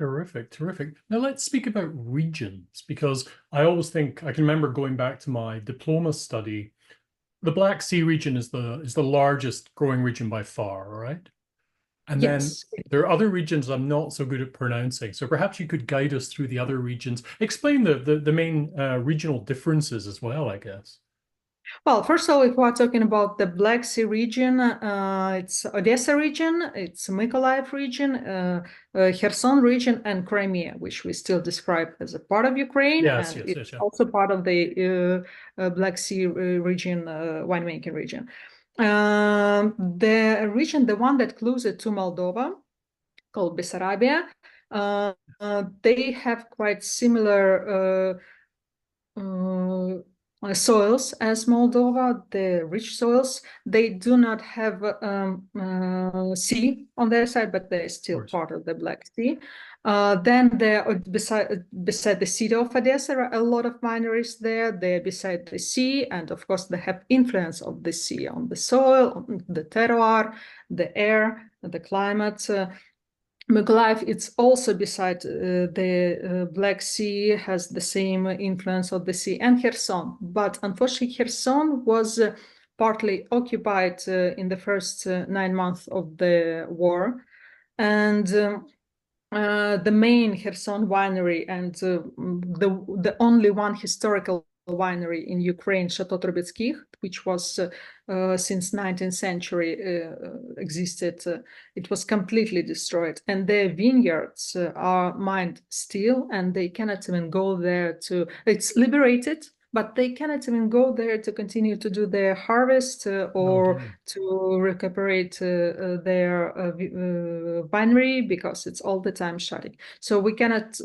Terrific, terrific. Now let's speak about regions, because I always think I can remember going back to my diploma study. The Black Sea region is the largest growing region by far, right? And then Yes. there are other regions I'm not so good at pronouncing. So perhaps you could guide us through the other regions. Explain the main regional differences as well, I guess. Well, first of all, if we're talking about the Black Sea region, it's Odessa region, it's Mykolaiv region, Kherson region, and Crimea, which we still describe as a part of Ukraine, Yes, and yes, it's yes, yeah. also part of the Black Sea region, winemaking region. The region, the one that closer to Moldova, called Bessarabia, they have quite similar soils as Moldova, the rich soils. They do not have sea on their side, but they're Of still course. part of the Black Sea. Then there, beside the city of Odessa, there are a lot of wineries there. They're beside the sea, and of course, they have influence of the sea on the soil, on the terroir, the air, the climate. Mykolaiv, it's also beside the Black Sea, has the same influence of the sea, and Kherson. But unfortunately, Kherson was partly occupied in the first 9 months of the war. And the main Kherson winery and the only one historical winery in Ukraine, Chateau Trubetskij, which was since 19th century existed, it was completely destroyed. And their vineyards are mined still, and they cannot even go there to, it's liberated, but they cannot even go there to continue to do their harvest Oh or dear. to recuperate their winery because it's all the time shutting. So we cannot.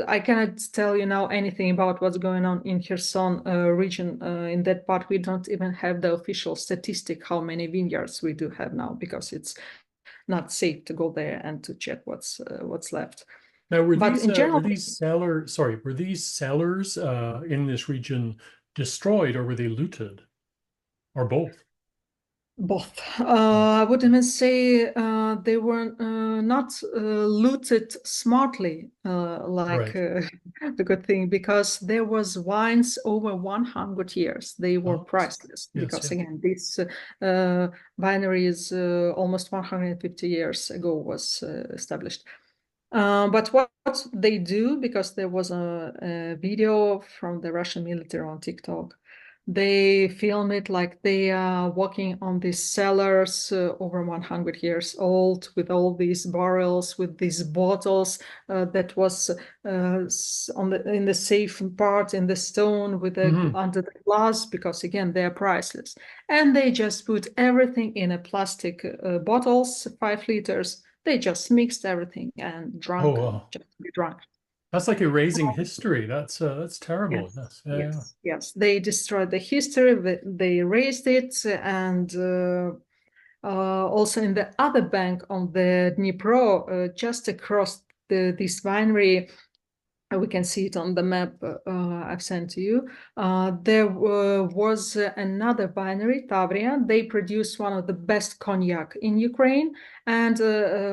I cannot tell you now anything about what's going on in Kherson region. In that part, we don't even have the official statistic how many vineyards we do have now because it's not safe to go there and to check what's left. Now, But in were general, these sellers, sorry, were these sellers in this region destroyed or were they looted or both? both. Both. I would even say they were not looted smartly, like Right. the good thing, because there was wines over 100 years. They were Oh, priceless yes, because yes. again, this winery is almost 150 years ago was established. But what they do, because there was a video from the Russian military on TikTok, they film it like they are walking on these cellars over 100 years old with all these barrels, with these bottles that was in the safe part in the stone with Hmm. under the glass, because again, they are priceless. And they just put everything in a plastic bottles, 5 liters. They just mixed everything and Oh, drunk, wow. just to be drunk. That's like erasing history. That's terrible. Yes, Yes. Yeah, yeah. yes, yes. They destroyed the history, they erased it, and also in the other bank on the Dnipro, just across this winery, we can see it on the map I've sent to you. There was another winery, Tavria. They produced one of the best cognac in Ukraine, and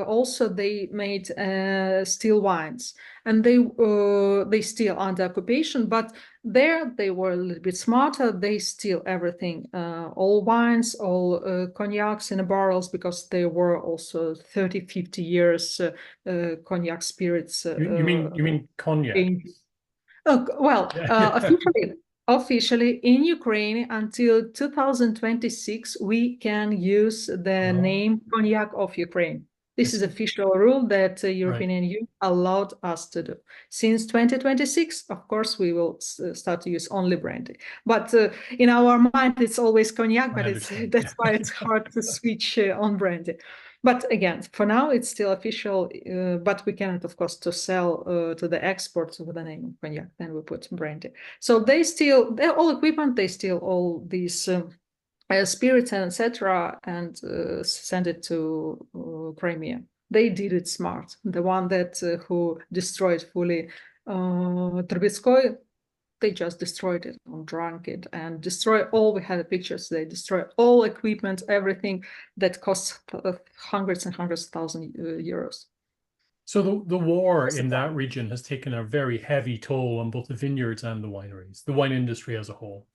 also they made still wines. And they still under occupation, but there they were a little bit smarter. They steal everything, all wines, all cognacs in the barrels, because they were also 30, 50 years cognac spirits You mean cognac? in, oh, well, Yeah, yeah. officially in Ukraine until 2026, we can use the Oh, name Cognac of Ukraine. I This is see. official rule that Right. European Union allowed us to do. Since 2026, of course, we will start to use only brandy. But in our mind, it's always cognac, I but it's understand. that's Yeah. why it's hard to switch on brandy. But again, for now, it's still official, but we cannot, of course, to sell to the exports with the name of cognac. Then we put brandy. So they're all equipment, they steal all these spirits and etc. and send it to Crimea. They did it smart. The one that who destroyed fully Trubetskoy, they just destroyed it and drank it and destroy all. We had the pictures. They destroy all equipment, everything that costs hundreds and hundreds of thousands euros. So the war in that region has taken a very heavy toll on both the vineyards and the wineries, the wine industry as a whole.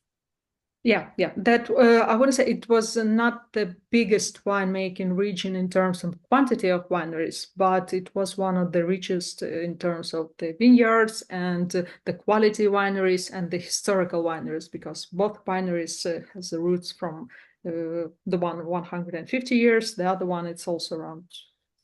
Yeah, yeah. That I wouldn't say it was not the biggest winemaking region in terms of quantity of wineries, but it was one of the richest in terms of the vineyards and the quality wineries and the historical wineries, because both wineries has the roots from the one 150 years, the other one it's also around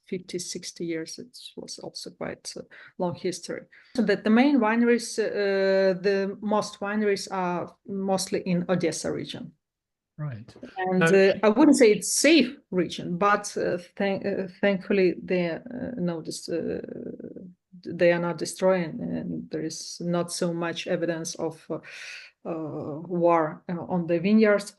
50, 60 years. It was also quite a long history. So that the main wineries, the most wineries are mostly in Odessa region. Right. And Now, I wouldn't say it's safe region, but thankfully they are not destroying, and there is not so much evidence of war on the vineyards.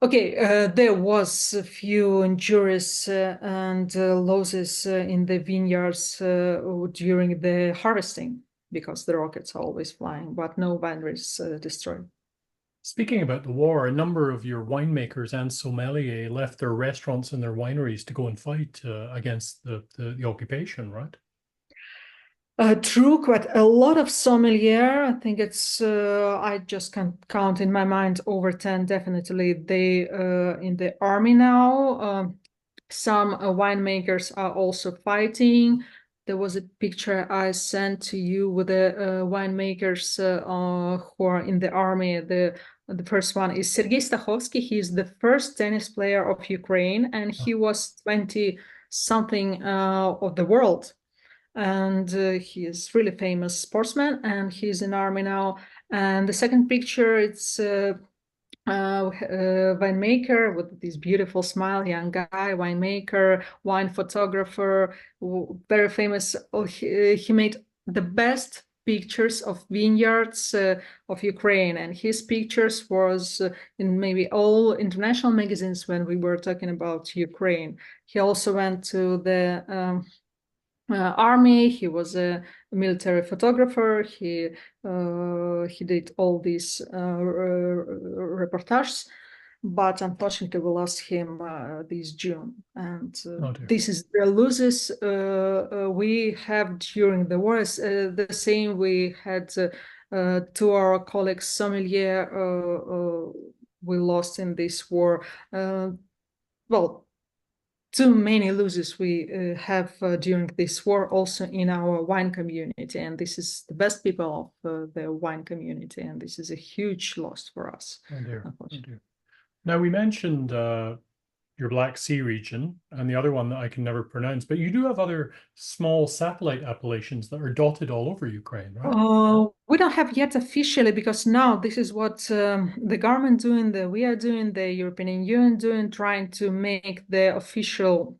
Okay, there was a few injuries and losses in the vineyards during the harvesting because the rockets are always flying, but no wineries destroyed. speaking about the war, a number of your winemakers and sommelier left their restaurants and their wineries to go and fight against the occupation, right? True, quite a lot of sommelier. I think it's I just can count in my mind over 10 definitely. They in the army now. Some winemakers are also fighting. There was a picture I sent to you with the winemakers who are in the army. The first one is Sergei Stachovsky. He's the first tennis player of Ukraine, and he was 20 something of the world. And he is really famous sportsman, and he's in army now. And the second picture, it's winemaker with this beautiful smile, young guy, winemaker, wine photographer, very famous. He made the best pictures of vineyards of Ukraine, and his pictures was in maybe all international magazines when we were talking about Ukraine. He also went to the army. He was a military photographer. He did all these reportages, but unfortunately we lost him this June. And this is the losses we have during the war. The same we had to our colleagues sommelier we lost in this war. Well, too many losses we have during this war also in our wine community, and this is the best people of the wine community, and this is a huge loss for us. Oh dear. Oh dear. Now we mentioned your Black Sea region and the other one that I can never pronounce, but you do have other small satellite appellations that are dotted all over Ukraine, right? We don't have yet officially, because now this is what the government doing, we are doing, the European Union doing, trying to make the official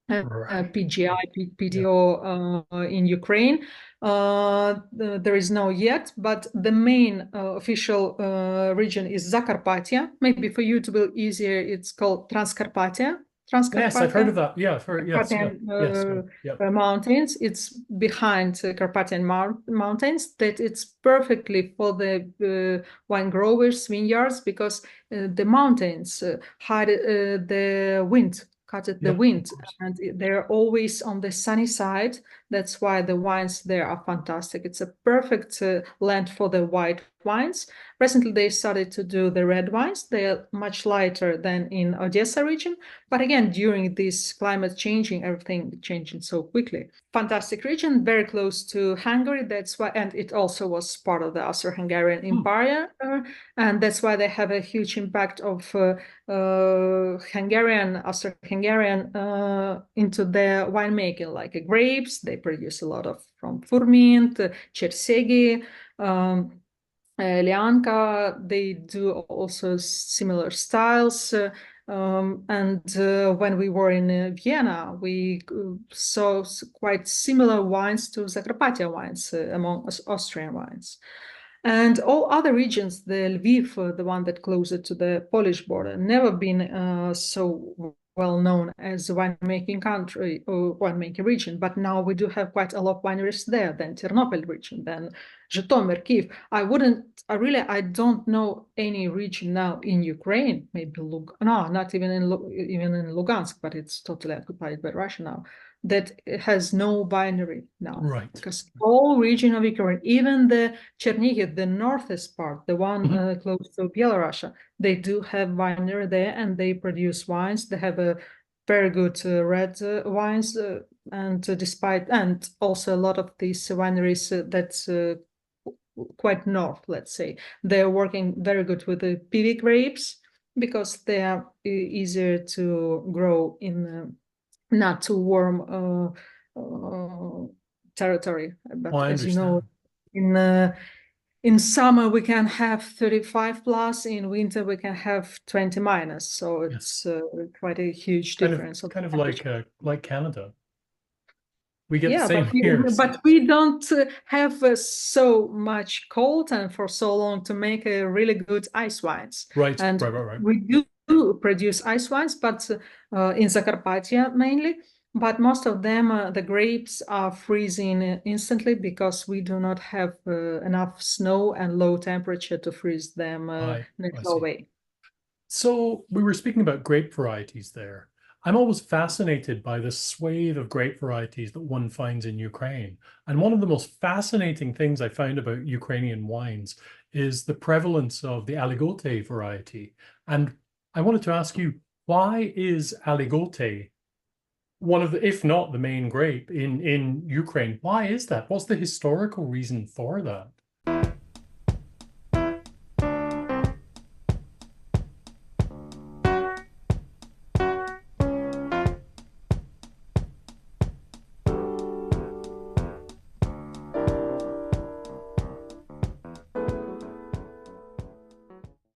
PGI, PDO in Ukraine. There is no yet, but the main official region is Zakarpattia. Maybe for you to be easier, it's called Transcarpathia. Yes, I've heard of that. Yeah, I've heard, yes, mountains. It's behind Carpathian mountains. That it's perfectly for the wine growers, vineyards, because the mountains hide the wind, cut the wind, and they're always on the sunny side. That's why the wines there are fantastic. It's a perfect land for the white wines. Recently, they started to do the red wines. They are much lighter than in Odessa region. But again, during this climate changing, everything changing so quickly. Fantastic region, very close to Hungary. That's why, and it also was part of the Austro-Hungarian Empire. And that's why they have a huge impact of Hungarian, Austro-Hungarian into their winemaking, like grapes. They produce a lot of from Furmint, Chersegi, Lianka. They do also similar styles. And when we were in Vienna, we saw quite similar wines to Zakarpattia wines among Austrian wines. And all other regions, the Lviv, the one that closer to the Polish border, never been so well known as a winemaking country or winemaking region. But now we do have quite a lot of wineries there, then Ternopil region, then Zhytomyr, Kiev. I don't know any region now in Ukraine, maybe no, not even in Lugansk, but it's totally occupied by Russia now. that has no binary now. Right. Because all region of Ukraine, even the Chernihiv, the northeast part, the one close to Belarus, they do have binary there, and they produce wines. They have a very good red wines, and also a lot of these wineries that's quite north, let's say, they're working very good with the PV grapes because they are easier to grow in not too warm territory. But Oh, I as you know, understand. in summer we can have 35 plus, in winter we can have 20 minus, so it's quite a huge difference of Kind of like Canada. We get the yeah, same here. but we don't have so much cold and for so long to make a really good ice wines. Right, And right. we do produce ice wines, but in Zakarpattia mainly. But most of them, the grapes are freezing instantly because we do not have enough snow and low temperature to freeze them I next see. away. So we were speaking about grape varieties there. I'm always fascinated by the swathe of grape varieties that one finds in Ukraine. And one of the most fascinating things I found about Ukrainian wines is the prevalence of the Aligote variety. And I wanted to ask you, why is Aligote one of the, if not the main grape in Ukraine? Why is that? What's the historical reason for that?